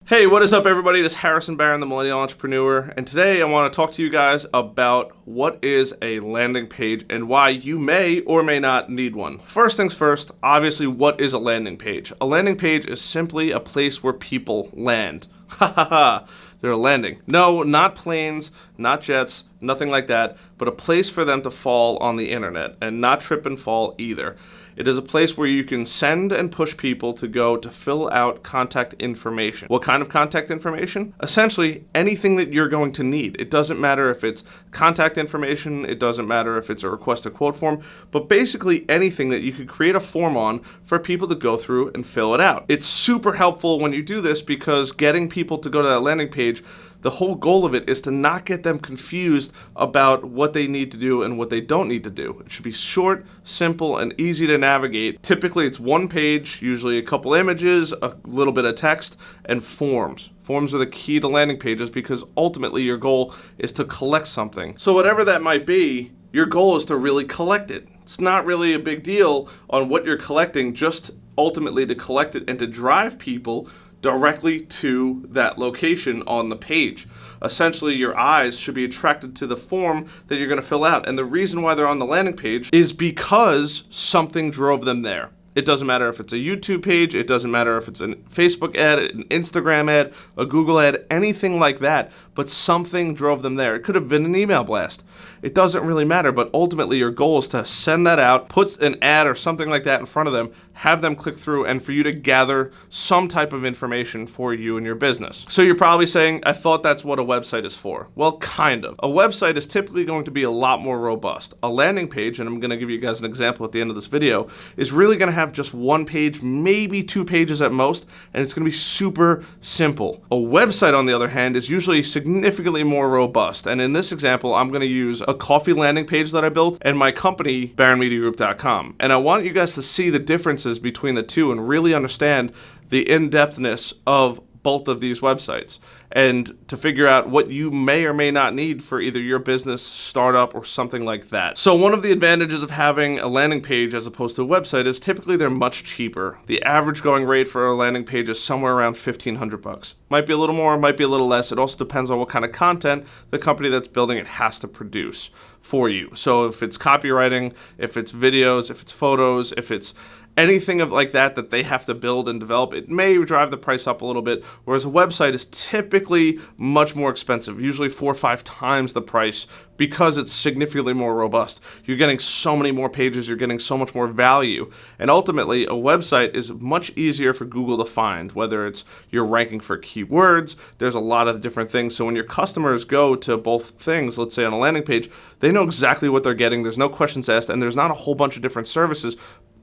Hey, what is up, everybody? This is Harrison Barron, the Millennial Entrepreneur, and today I want to talk to you guys about what is a landing page and why you may or may not need one. First things first, obviously, what is a landing page? A landing page is simply a place where people land. Ha ha ha, they're landing. No, not planes, not jets, nothing like that, but a place for them to fall on the internet, and not trip and fall either. It is a place where you can send and push people to go to fill out contact information. What kind of contact information? Essentially, anything that you're going to need. It doesn't matter if it's contact information, it doesn't matter if it's a request a quote form, but basically anything that you could create a form on for people to go through and fill it out. It's super helpful when you do this because getting people to go to that landing page, the whole goal of it is to not get them confused about what they need to do and what they don't need to do. It should be short, simple, and easy to navigate. Typically, it's one page, usually a couple images, a little bit of text, and forms. Forms are the key to landing pages because ultimately your goal is to collect something. So whatever that might be, your goal is to really collect it. It's not really a big deal on what you're collecting, just ultimately to collect it and to drive people directly to that location on the page. Essentially, your eyes should be attracted to the form that you're going to fill out. And the reason why they're on the landing page is because something drove them there. It doesn't matter if it's a YouTube page, it doesn't matter if it's a Facebook ad, an Instagram ad, a Google ad, anything like that, but something drove them there. It could have been an email blast. It doesn't really matter, but ultimately your goal is to send that out, put an ad or something like that in front of them, have them click through, and for you to gather some type of information for you and your business. So you're probably saying, I thought that's what a website is for. Well, kind of. A website is typically going to be a lot more robust. A landing page, and I'm going to give you guys an example at the end of this video, is really going to have just one page, maybe 2 pages at most, and it's going to be super simple. A website, on the other hand, is usually significantly more robust. And in this example, I'm going to use a coffee landing page that I built and my company, BarronMediaGroup.com. And I want you guys to see the differences between the two and really understand the in-depthness of both of these websites and to figure out what you may or may not need for either your business, startup, or something like that. So one of the advantages of having a landing page as opposed to a website is typically they're much cheaper. The average going rate for a landing page is somewhere around $1,500. Might be a little more, might be a little less. It also depends on what kind of content the company that's building it has to produce for you. So if it's copywriting, if it's videos, if it's photos, if it's anything of like that they have to build and develop, it may drive the price up a little bit, whereas a website is typically much more expensive, usually 4 or 5 times the price because it's significantly more robust. You're getting so many more pages, you're getting so much more value, and ultimately a website is much easier for Google to find, whether it's you're ranking for keywords, there's a lot of different things. So when your customers go to both things, let's say on a landing page, they know exactly what they're getting, there's no questions asked, and there's not a whole bunch of different services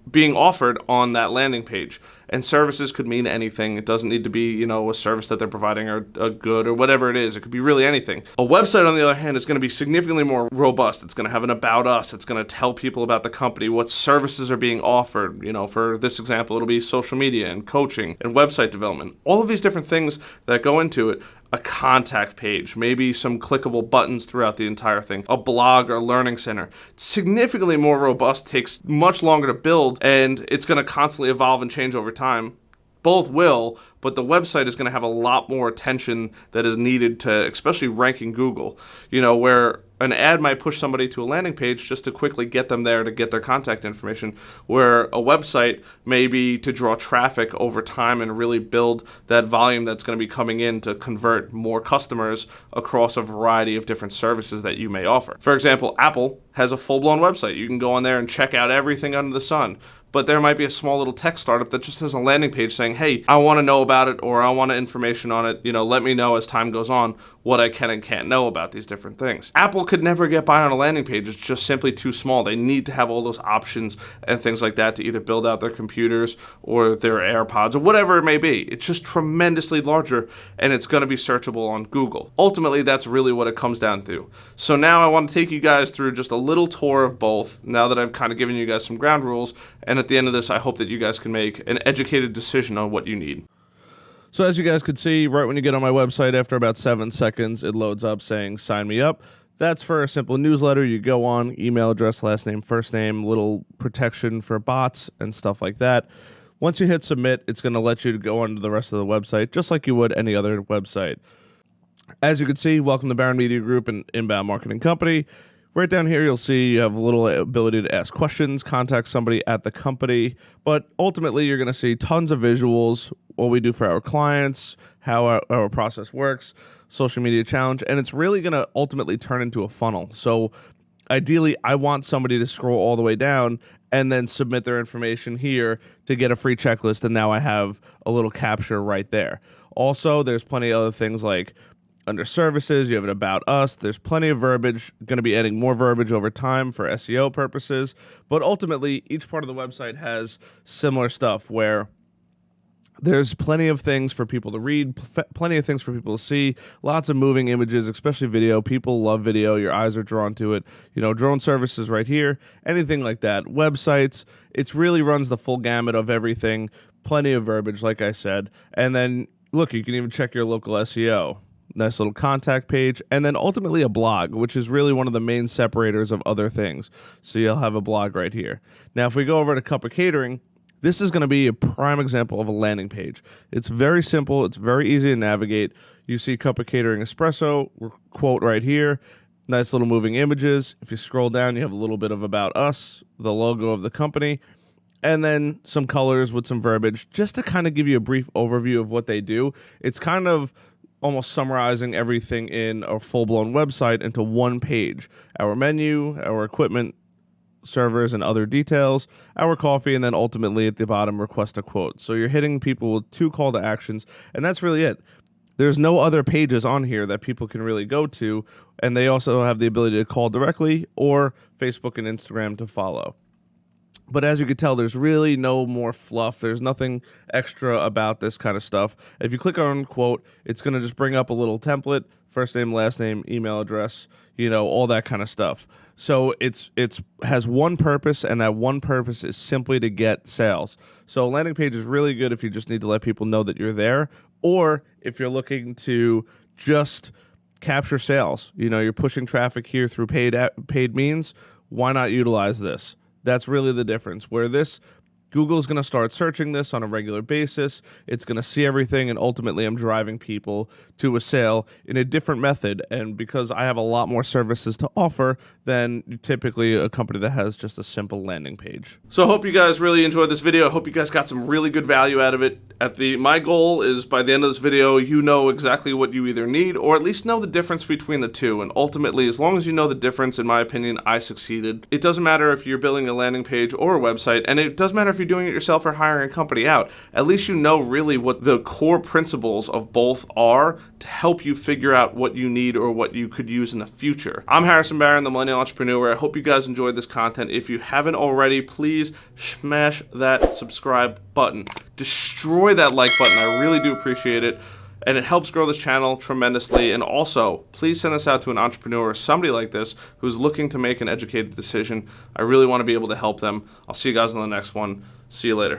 being offered on that landing page. And services could mean anything. It doesn't need to be, a service that they're providing or a good or whatever it is. It could be really anything. A website, on the other hand, is going to be significantly more robust. It's going to have an about us. It's going to tell people about the company, what services are being offered. For this example, it'll be social media and coaching and website development. All of these different things that go into it. A contact page, maybe some clickable buttons throughout the entire thing, a blog or learning center. It's significantly more robust, takes much longer to build, and it's going to constantly evolve and change over time. Both will, but the website is going to have a lot more attention that is needed to, especially rank in Google, where an ad might push somebody to a landing page just to quickly get them there to get their contact information, where a website may be to draw traffic over time and really build that volume that's going to be coming in to convert more customers across a variety of different services that you may offer. For example, Apple has a full-blown website. You can go on there and check out everything under the sun. But there might be a small little tech startup that just has a landing page saying, hey, I want to know about it, or I want information on it. Let me know as time goes on what I can and can't know about these different things. Apple could never get by on a landing page. It's just simply too small. They need to have all those options and things like that to either build out their computers or their AirPods or whatever it may be. It's just tremendously larger, and it's going to be searchable on Google. Ultimately, that's really what it comes down to. So now I want to take you guys through just a little tour of both, now that I've kind of given you guys some ground rules, and at the end of this, I hope that you guys can make an educated decision on what you need. So as you guys could see, right when you get on my website, after about 7 seconds, it loads up saying sign me up. That's for a simple newsletter. You go on, email address, last name, first name, little protection for bots and stuff like that. Once you hit submit, it's going to let you go on to the rest of the website, just like you would any other website. As you can see, welcome to Baron Media Group and Inbound Marketing Company. Right down here, you'll see you have a little ability to ask questions, contact somebody at the company, but ultimately you're going to see tons of visuals, what we do for our clients, how our process works, social media challenge, and it's really going to ultimately turn into a funnel. So ideally, I want somebody to scroll all the way down and then submit their information here to get a free checklist, and now I have a little capture right there. Also, there's plenty of other things like under services, you have an about us. There's plenty of verbiage, going to be adding more verbiage over time for SEO purposes. But ultimately, each part of the website has similar stuff where there's plenty of things for people to read, plenty of things for people to see, lots of moving images, especially video. People love video. Your eyes are drawn to it. Drone services right here, anything like that. Websites, it really runs the full gamut of everything. Plenty of verbiage, like I said. And then, look, you can even check your local SEO. Nice little contact page, and then ultimately a blog, which is really one of the main separators of other things. So you'll have a blog right here. Now, if we go over to Cup of Catering, this is going to be a prime example of a landing page. It's very simple. It's very easy to navigate. You see Cup of Catering Espresso, quote right here. Nice little moving images. If you scroll down, you have a little bit of about us, the logo of the company, and then some colors with some verbiage, just to kind of give you a brief overview of what they do. It's kind of almost summarizing everything in a full-blown website into one page. Our menu, our equipment, servers, and other details, our coffee, and then ultimately at the bottom, request a quote. So you're hitting people with 2 call to actions, and that's really it. There's no other pages on here that people can really go to, and they also have the ability to call directly or Facebook and Instagram to follow. But as you can tell, there's really no more fluff. There's nothing extra about this kind of stuff. If you click on quote, it's going to just bring up a little template, first name, last name, email address, all that kind of stuff. So it's has one purpose, and that one purpose is simply to get sales. So a landing page is really good if you just need to let people know that you're there, or if you're looking to just capture sales. You're pushing traffic here through paid means. Why not utilize this? That's really the difference. Where Google's going to start searching this on a regular basis. It's going to see everything, and ultimately I'm driving people to a sale in a different method. And because I have a lot more services to offer than typically a company that has just a simple landing page. So I hope you guys really enjoyed this video. I hope you guys got some really good value out of it. My goal is by the end of this video, you know exactly what you either need, or at least know the difference between the two. And ultimately, as long as you know the difference, in my opinion, I succeeded. It doesn't matter if you're building a landing page or a website, and it doesn't matter if you're doing it yourself or hiring a company out. At least you know really what the core principles of both are to help you figure out what you need or what you could use in the future. I'm Harrison Barron, the Millennial Entrepreneur. I hope you guys enjoyed this content. If you haven't already, please smash that subscribe button. Destroy that like button. I really do appreciate it. And it helps grow this channel tremendously. And also, please send this out to an entrepreneur or somebody like this who's looking to make an educated decision. I really want to be able to help them. I'll see you guys on the next one. See you later.